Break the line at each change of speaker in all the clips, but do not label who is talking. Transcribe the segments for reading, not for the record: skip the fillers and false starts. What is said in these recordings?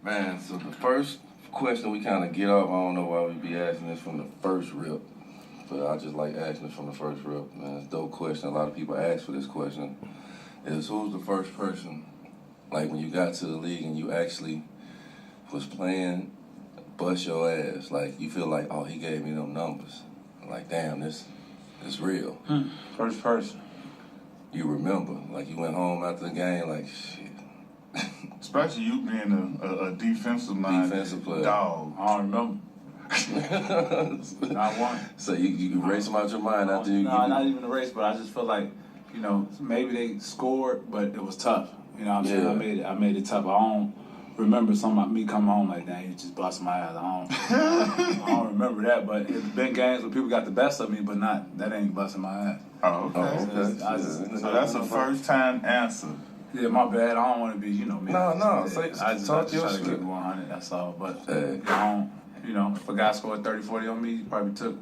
Man, so the first question we kind of get off, I don't know why we be asking this from the first rip, but I just like asking it from the first rip. Man, it's a dope question. A lot of people ask for this question. Is who's the first person, like when you got to the league and you actually was playing, bust your ass, like you feel like, oh, he gave me them numbers. Like, damn, this is real.
First person.
You remember, like you went home after the game, like, shit.
Especially you being a defensive
player.
Dog.
I don't remember. Not one.
So you can erase them out your mind after you.
No, not even a race, but I just feel like, maybe they scored, but it was tough. You know what I'm saying? I made it tough. I don't remember me coming home like that. You just busted my ass. I don't remember that, but it's been games where people got the best of me, but that ain't busting my ass.
Oh, okay. So that's a first time answer.
Yeah, my bad. I don't want to be, me.
No.
I just try to keep it 100. That's all. But I don't, if a guy scored 30, 40 on me, he probably took,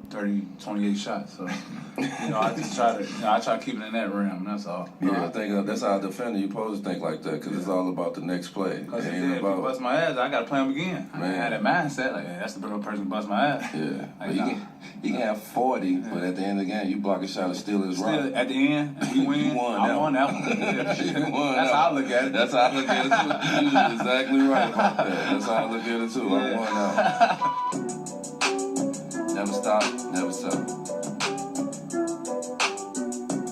30, 28 shots. So, I just try to keep it in that realm. That's all.
Yeah, I think that's how a defender, you're supposed to think like that, because it's all about the next play.
Because if you bust my ass, I got to play him again. Man. I had that mindset, like, that's the better person who bust my ass.
Yeah. Like, you can have 40, but at the end of the game, you block a shot and steal his run.
At the end, we win. I won that one. That's how I look at it.
That's how I look at it, too. You're exactly right about that. That's how I look at it, too. I won that. Never stop, never stop.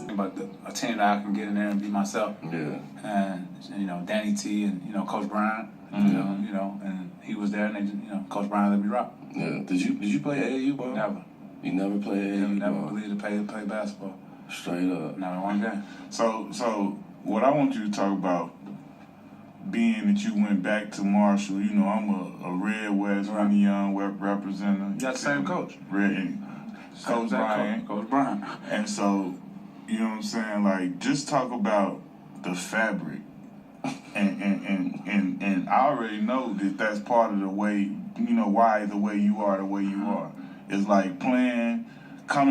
About a team that I can get in there and be myself.
Yeah.
And Danny T and Coach Bryant. And he was there, and they Coach Bryant let me rock.
Yeah. Did you play AAU ball?
Never.
You never played AAU
Never
ball?
believed to play basketball.
Straight up.
Never one game.
So what I want you to talk about, being that you went back to Marshall, I'm a Red West, Ronnie Young representative.
You got the same coach.
Coach Bryant.
Coach Bryant.
And so, you know what I'm saying? Like, just talk about the fabric. And I already know that that's part of the way, why the way you are the way you are. It's like coming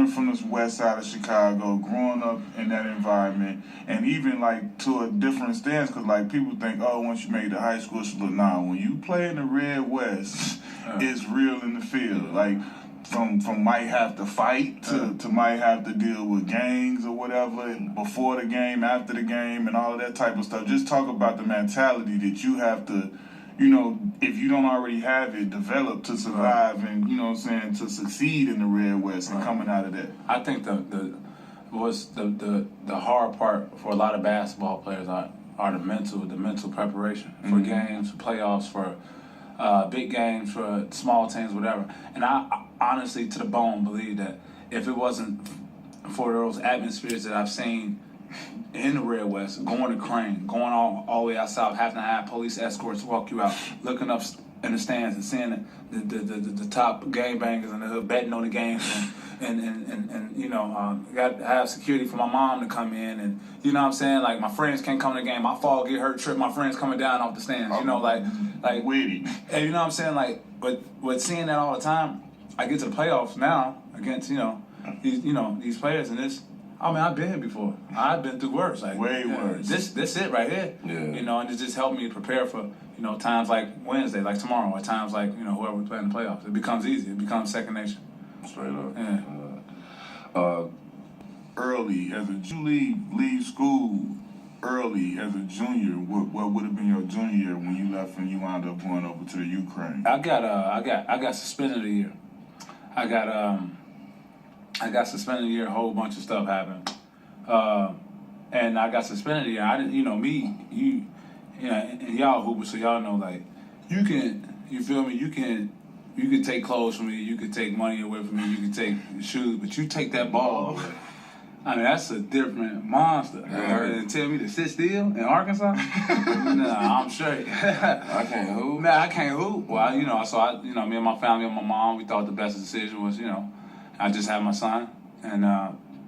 from the west side of Chicago, growing up in that environment, and even like to a different stance, because like people think, oh, once you make the high school, but nah, when you play in the Red West, it's real in the field. Like from might have to fight to might have to deal with gangs or whatever, and before the game, after the game, and all of that type of stuff. Just talk about the mentality that you have to, if you don't already have it, develop to survive and, to succeed in the Red West and coming out of that.
I think the hard part for a lot of basketball players are the mental preparation for games, for playoffs, for big games, for small teams, whatever. And I honestly, to the bone, believe that if it wasn't for those atmospheres that I've seen in the Red West, going to Crane, going all the way out south, having to have police escorts walk you out, looking up in the stands and seeing the top game bangers and the hood betting on the games, and got to have security for my mom to come in, and you know what I'm saying, like my friends can't come to the game, I fall, get hurt, trip, my friends coming down off the stands, like
witty.
And you know what I'm saying, like, but seeing that all the time, I get to the playoffs now against these players, and this. I mean, I've been here before. I've been through worse. Like
way worse.
This it right here.
Yeah.
And it just helped me prepare for, times like Wednesday, like tomorrow, or times like, whoever we play in the playoffs. It becomes easy. It becomes second nature.
Straight up.
Yeah.
Early, as you leave school early as a junior, what would have been your junior year when you left and you wound up going over to the Ukraine?
I got suspended a year. I got suspended a year. A whole bunch of stuff happened, and I got suspended a year. I didn't, and y'all hoopers, so y'all know, like, you feel me? You can take clothes from me, you can take money away from me, you can take shoes, but you take that ball away. I mean, that's a different monster. And tell me to sit still in Arkansas? Nah, I'm straight.
I can't hoop.
Man, I can't hoop. Well, so me and my family and my mom, we thought the best decision was, I just had my son, and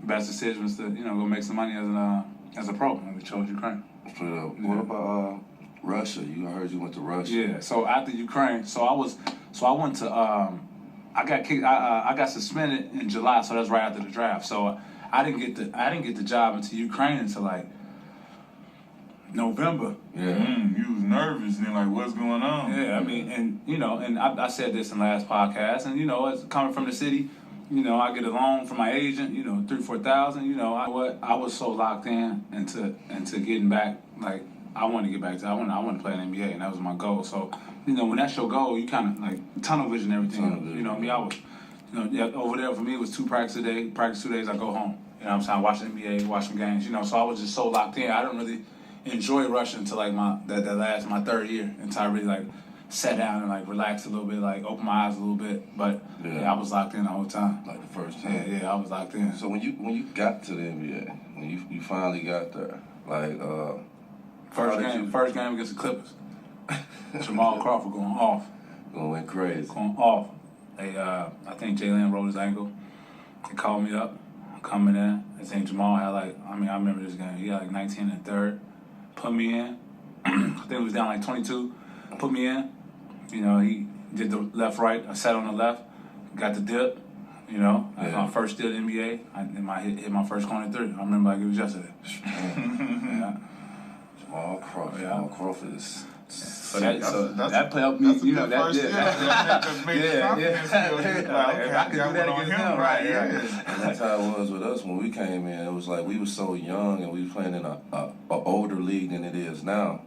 best decision was to, go make some money as a pro, and we chose Ukraine.
Straight up. What about Russia? I heard you went to Russia.
Yeah. So after Ukraine, I went to I got kicked. I got suspended in July, so that's right after the draft. So I didn't get the job into Ukraine until like November.
Yeah.
You was nervous. confidence. And they're like, what's going on?
Yeah, I mean, and you know, and I said this in the last podcast, and you know, as coming from the city, you know, I get a loan from my agent, you know, 3,000-4,000. You know, I was so locked in into getting back. Like I want to get back to I want to play in the NBA, and that was my goal. So you know, when that's your goal, you kind of like tunnel vision everything. You know, I mean, I was, you know, yeah, over there for me it was 2 practices a day. Practice 2 days, I go home. You know what I'm saying? I watch the NBA, watch some games. You know, so I was just so locked in. I didn't really enjoy rushing until like my 3rd year until I really like sat down and like relaxed a little bit, like opened my eyes a little bit. But yeah, I was locked in the whole time.
Like the first time.
Yeah, I was locked in.
So when you got to the NBA, when you finally got there, like
first game against the Clippers, Jamal Crawford going off.
Going crazy.
Going off. I think Jalen rolled his ankle. They called me up, coming in. I think Jamal had I remember this game. He had like 19 and 3rd. Put me in. I think it was down like 22. Put me in. You know, he did the left, right. I sat on the left, got the dip. You know, that's my first steal in the NBA. I hit my first corner 3. I remember like it was yesterday. Yeah.
Jamal Crawford.
Yeah.
Jamal Crawford is.
So that play helped me.
That's a
You know
good
that.
first,
Yeah.
Okay,
I could do that against him, right?
And that's how it was with us when we came in. It was like we were so young and we were playing in a older league than it is now.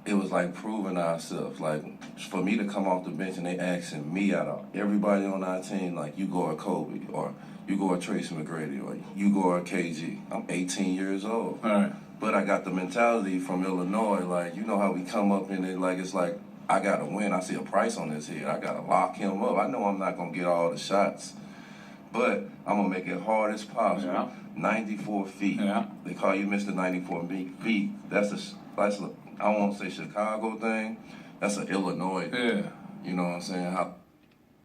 It was like proving ourselves. Like for me to come off the bench and they asking me out of everybody on our team, like you go a Kobe or you go a Tracy McGrady or you go a KG. I'm 18 years old.
All right.
But I got the mentality from Illinois, like, you know how we come up in it, like, it's like, I got to win. I see a price on his head. I got to lock him up. I know I'm not going to get all the shots, but I'm going to make it hard as possible.
Yeah.
94 feet.
Yeah.
They call you Mr. 94 feet. That's I won't say Chicago thing. That's an Illinois thing.
Yeah.
You know what I'm saying?